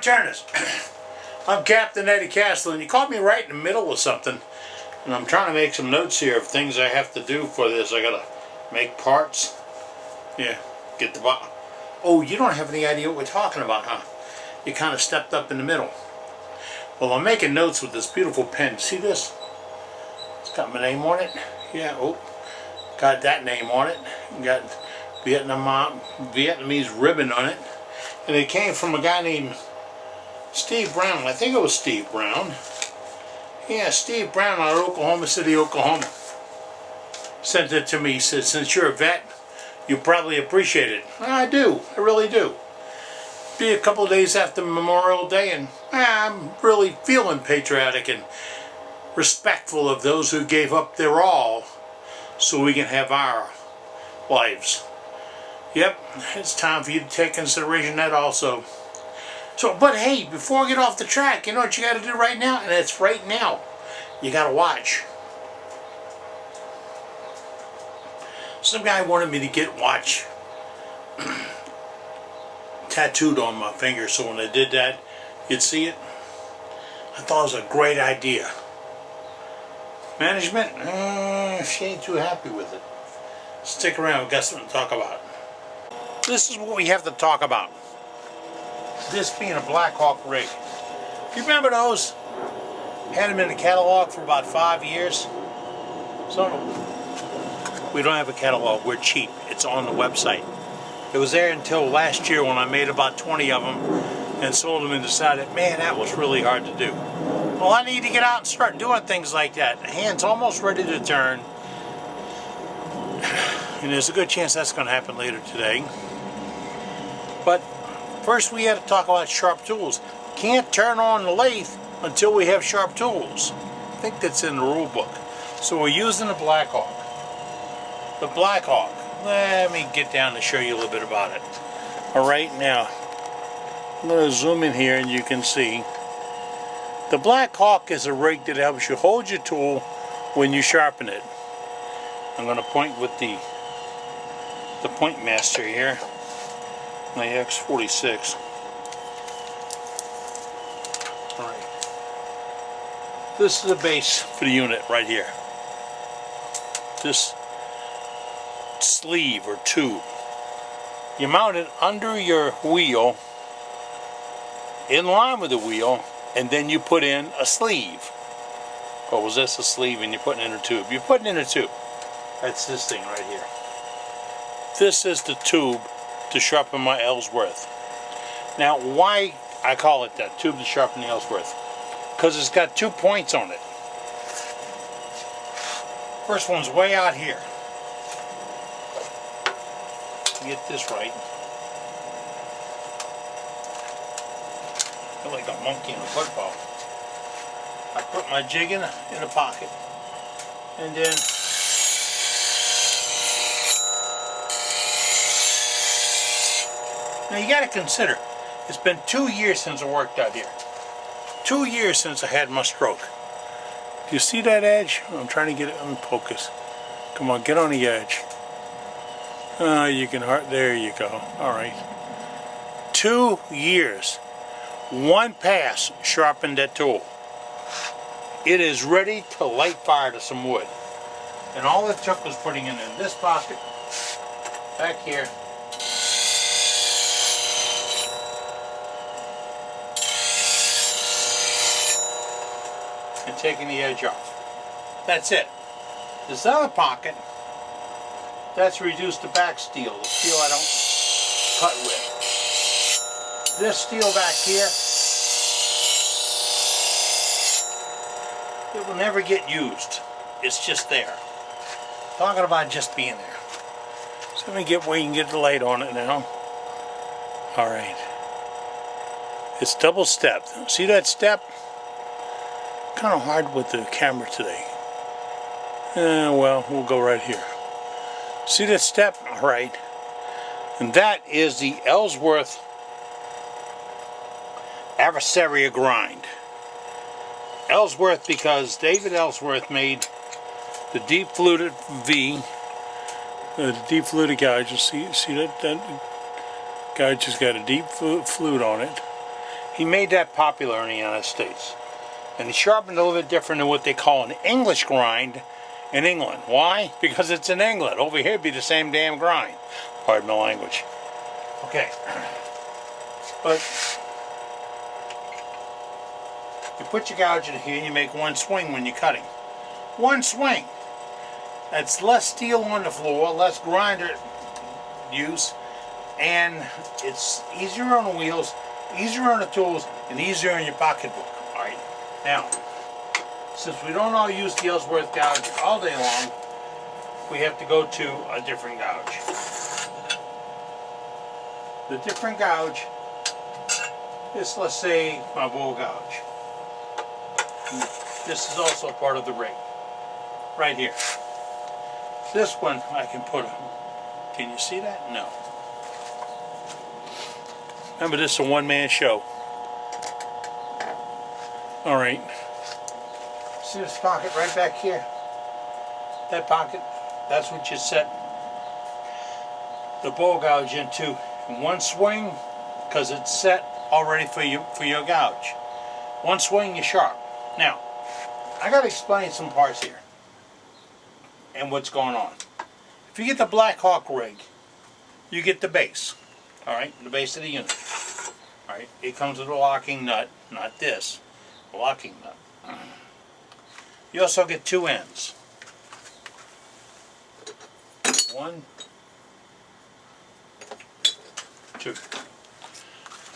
Turners. I'm Captain Eddie Castle, and you caught me right in the middle of something. And I'm trying to make some notes here of things I have to do for this. I gotta make parts. Yeah, get the bottom. Oh, you don't have any idea what we're talking about, huh? You kind of stepped up in the middle. Well, I'm making notes with this beautiful pen. See this? It's got my name on it. Yeah, oh, got that name on it. Got Vietnamese ribbon on it. And it came from a guy named Steve Brown. I think it was Steve Brown. Yeah, Steve Brown out of Oklahoma City, Oklahoma. Sent it to me. He said, since you're a vet, you probably appreciate it. I do. I really do. Be a couple of days after Memorial Day, and I'm really feeling patriotic and respectful of those who gave up their all so we can have our lives. Yep, it's time for you to take consideration of that also. So, but hey, before I get off the track, you know what you got to do right now? And it's right now. You got to watch. Some guy wanted me to get watch tattooed on my finger, so when I did that, you'd see it. I thought it was a great idea. Management, she ain't too happy with it. Stick around, we've got something to talk about. This is what we have to talk about. This being a Blackhawk rig. You remember those? Had them in the catalog for about 5 years. So we don't have a catalog, we're cheap. It's on the website. It was there until last year when I made about 20 of them and sold them and decided, man, that was really hard to do. Well, I need to get out and start doing things like that. The hand's almost ready to turn. And there's a good chance that's going to happen later today. But first we had to talk about sharp tools. Can't turn on the lathe until we have sharp tools. I think that's in the rule book. So we're using the Blackhawk. The Blackhawk. Let me get down to show you a little bit about it. Alright, now I'm going to zoom in here and you can see the Blackhawk is a rig that helps you hold your tool when you sharpen it. I'm going to point with the point master here, my X46. Alright. This is the base for the unit right here. This sleeve or tube. You mount it under your wheel, in line with the wheel, and then you put in a sleeve. Or was this a sleeve and you're putting in a tube? You're putting in a tube. That's this thing right here. This is the tube to sharpen my Ellsworth. Now, why I call it that, tube to sharpen the Ellsworth? Because it's got 2 points on it. First one's way out here. Get this right. I feel like a monkey in a football. I put my jig in a pocket, and then now you got to consider, it's been 2 years since I worked out here. 2 years since I had my stroke. Do you see that edge? I'm trying to get it in focus. Come on, get on the edge. You can there you go. Alright. 2 years. One pass sharpened that tool. It is ready to light fire to some wood. And all it took was putting it in this pocket, back here, and taking the edge off. That's it. This other pocket, that's reduced to back steel, the steel I don't cut with. This steel back here, it will never get used. It's just there. Talking about just being there. So let me get where you can get the light on it now. Alright. It's double stepped. See that step? Kind of hard with the camera today. Well, we'll go right here. See that step? Alright. And that is the Ellsworth Adversaria grind. Ellsworth because David Ellsworth made the deep fluted V, the deep fluted gouge. You see that gouge has got a deep flute on it, He made that popular in the United States. And he sharpened a little bit different than what they call an English grind in England. Why? Because it's in England. Over here it'd be the same damn grind. Pardon my language. Okay. But you put your gouge in here and you make one swing when you're cutting. One swing. That's less steel on the floor, less grinder use, and it's easier on the wheels, easier on the tools, and easier in your pocketbook. Alright. Now, since we don't all use the Ellsworth gouge all day long, we have to go to a different gouge. The different gouge is, let's say, my bowl gouge. This is also part of the rig. Right here. This one I can put on. Can you see that? No. Remember, this is a one-man show. Alright. See this pocket right back here? That pocket, that's what you set the bowl gouge into in one swing, because it's set already for your gouge. One swing, you're sharp. Now, I got to explain some parts here and what's going on. If you get the Blackhawk rig, you get the base. Alright, the base of the unit. Alright, it comes with a locking nut, not this, a locking nut. You also get two ends. One, two.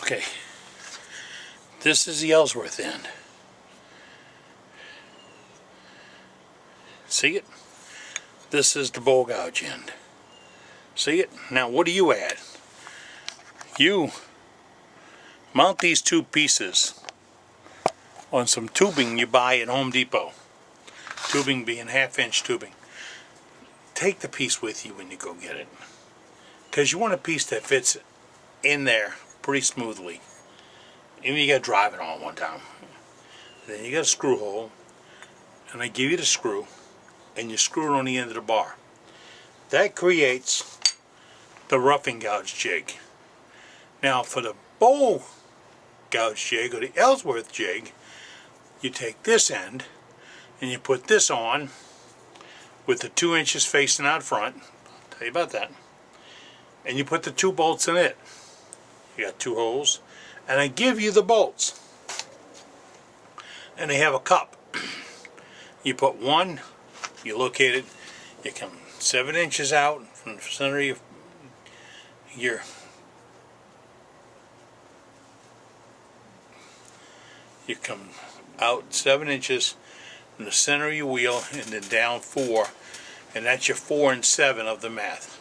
Okay, this is the Ellsworth end. See it? This is the bowl gouge end. See it? Now what do you add? You mount these two pieces on some tubing you buy at Home Depot. Tubing being half-inch tubing. Take the piece with you when you go get it, because you want a piece that fits in there pretty smoothly. Even you got to drive it on one time. Then you got a screw hole, and I give you the screw, and you screw it on the end of the bar. That creates the roughing gouge jig. Now for the bowl gouge jig, or the Ellsworth jig, you take this end and you put this on with the 2 inches facing out front. I'll tell you about that. And you put the two bolts in it. You got two holes, and I give you the bolts, and they have a cup. You put one, you locate it, you come 7 inches out from the center of your you come out 7 inches from the center of your wheel, and then down 4, and that's your 4 and 7 of the math.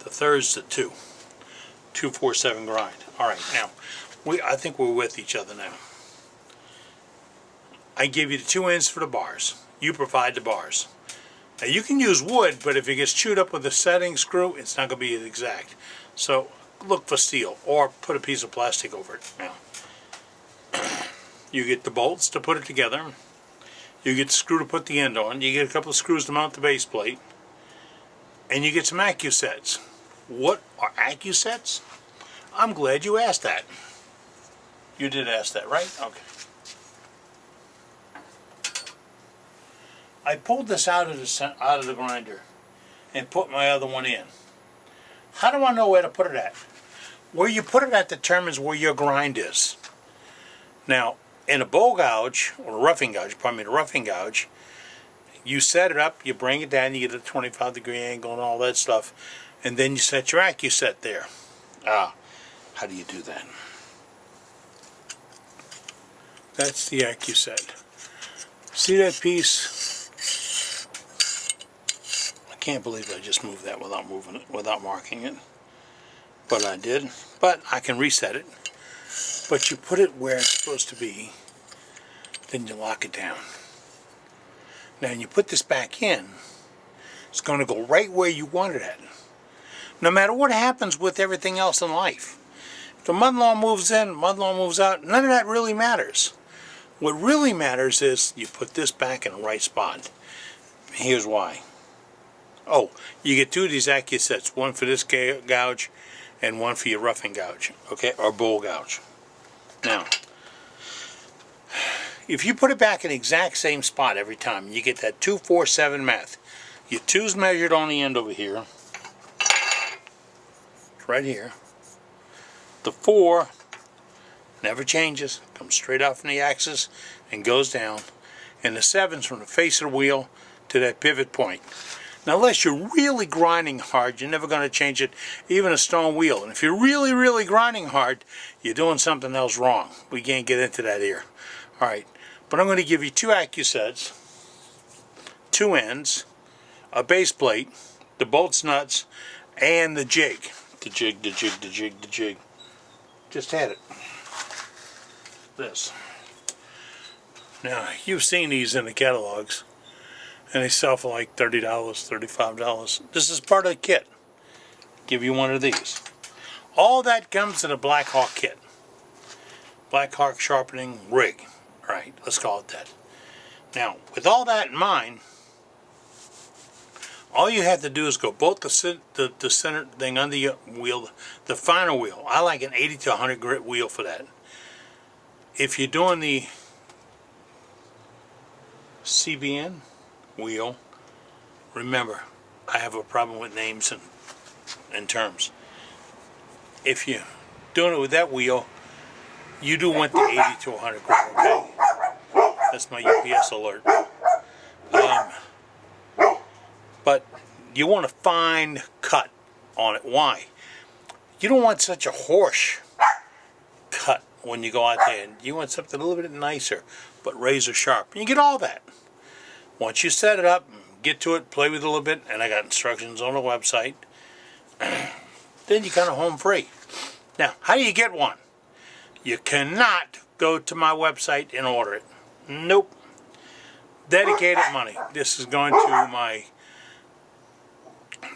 The third's the 2. 2, 4, 7 grind. Alright, now I think we're with each other now. I give you the 2 ends for the bars. You provide the bars. Now you can use wood, but if it gets chewed up with a setting screw, it's not going to be as exact. So look for steel, or put a piece of plastic over it. Now, you get the bolts to put it together. You get the screw to put the end on. You get a couple of screws to mount the base plate. And you get some AccuSets. What are AccuSets? I'm glad you asked that. You did ask that, right? Okay. I pulled this out of the grinder and put my other one in. How do I know where to put it at? Where you put it at determines where your grind is. Now, in a bowl gouge, or a roughing gouge, pardon me, the roughing gouge, you set it up, you bring it down, you get a 25-degree angle and all that stuff, and then you set your AccuSet there. How do you do that? That's the AccuSet. See that piece? I can't believe I just moved that without marking it. But I did. But I can reset it. But you put it where it's supposed to be, then you lock it down. Now when you put this back in, it's going to go right where you want it at. No matter what happens with everything else in life. If the mother-in-law moves in, mother-in-law moves out, none of that really matters. What really matters is you put this back in the right spot. Here's why. Oh, you get two of these AccuSets, one for this gouge and one for your roughing gouge, okay, or bowl gouge. Now, if you put it back in the exact same spot every time, you get that 2, 4, 7 math. Your 2's measured on the end over here, right here. The 4 never changes, comes straight out from the axis and goes down. And the 7's from the face of the wheel to that pivot point. Now, unless you're really grinding hard, you're never going to change it, even a stone wheel. And if you're really, really grinding hard, you're doing something else wrong. We can't get into that here. All right, but I'm going to give you 2 accusets, 2 ends, a base plate, the bolts, nuts, and the jig. The jig. Just had it. This. Now, you've seen these in the catalogs, and they sell for like $30, $35. This is part of the kit. Give you one of these. All that comes in a Blackhawk kit. Blackhawk sharpening rig. Right, let's call it that. Now, with all that in mind, all you have to do is go both the center thing under your wheel, the final wheel. I like an 80 to 100 grit wheel for that. If you're doing the CBN wheel, remember, I have a problem with names and terms. If you're doing it with that wheel, you do want the 80 to 100 grit, okay? That's my UPS alert. But you want a fine cut on it. Why? You don't want such a harsh cut when you go out there. You want something a little bit nicer, but razor sharp. You get all that. Once you set it up, get to it, play with it a little bit, and I got instructions on the website, then you're kind of home free. Now, how do you get one? You cannot go to my website and order it. Nope. Dedicated money. This is going to my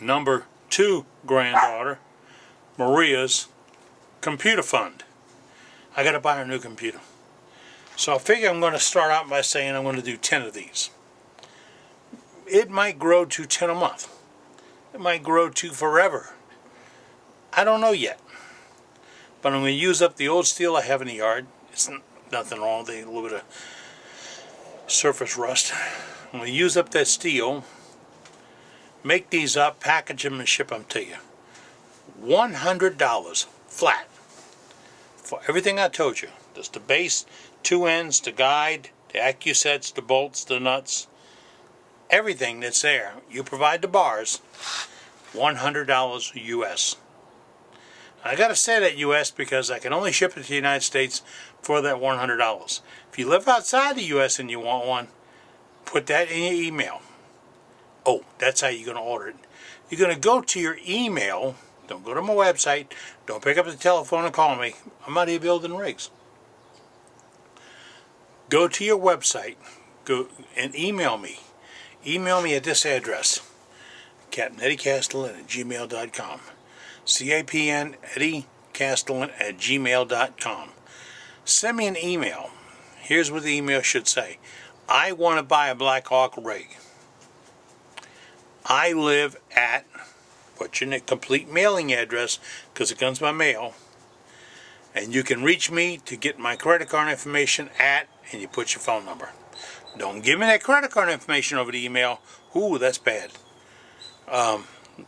number 2 granddaughter, Maria's computer fund. I got to buy her a new computer. So I figure I'm going to start out by saying I'm going to do 10 of these. It might grow to 10 a month. It might grow to forever. I don't know yet. But I'm going to use up the old steel I have in the yard. It's nothing wrong with it, a little bit of surface rust. I'm going to use up that steel, make these up, package them, and ship them to you. $100 flat for everything I told you. That's the base, 2 ends, the guide, the accusets, the bolts, the nuts, everything that's there. You provide the bars, $100 US. I gotta say that US because I can only ship it to the United States for that $100. If you live outside the US and you want one, put that in your email. Oh, that's how you're gonna order it. You're gonna go to your email. Don't go to my website. Don't pick up the telephone and call me. I'm out here building rigs. Go to your website. Go and email me. Email me at this address, CaptainEddieCastellan@gmail.com. CAPN Eddie Castellan @gmail.com. Send me an email. Here's what the email should say. I want to buy a Blackhawk rig. I live at, put your complete mailing address because it comes by mail, and you can reach me to get my credit card information at, and you put your phone number. Don't give me that credit card information over the email. Ooh, that's bad.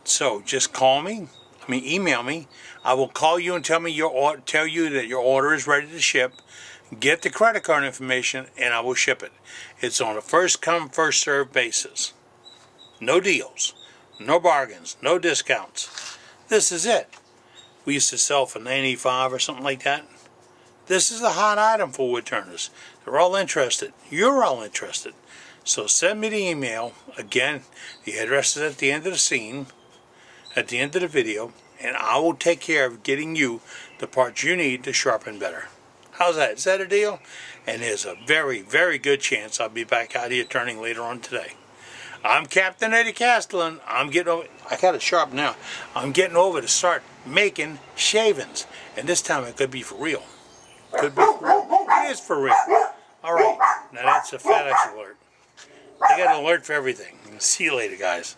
So just call me. Email me. I will call you and tell you that your order is ready to ship. Get the credit card information, and I will ship it. It's on a first come, first served basis. No deals, no bargains, no discounts. This is it. We used to sell for $95 or something like that. This is a hot item for wood turners. They're all interested. You're all interested. So send me the email. Again, the address is at the end of the scene, at the end of the video, and I will take care of getting you the parts you need to sharpen better. How's that? Is that a deal? And there's a very, very good chance I'll be back out here turning later on today. I'm Captain Eddie Castellan. I'm getting over. I got it sharp now. I'm getting over to start making shavings, and this time it could be for real. Could be for real. It is for real. All right. Now that's a FedEx alert. They got an alert for everything. See you later, guys.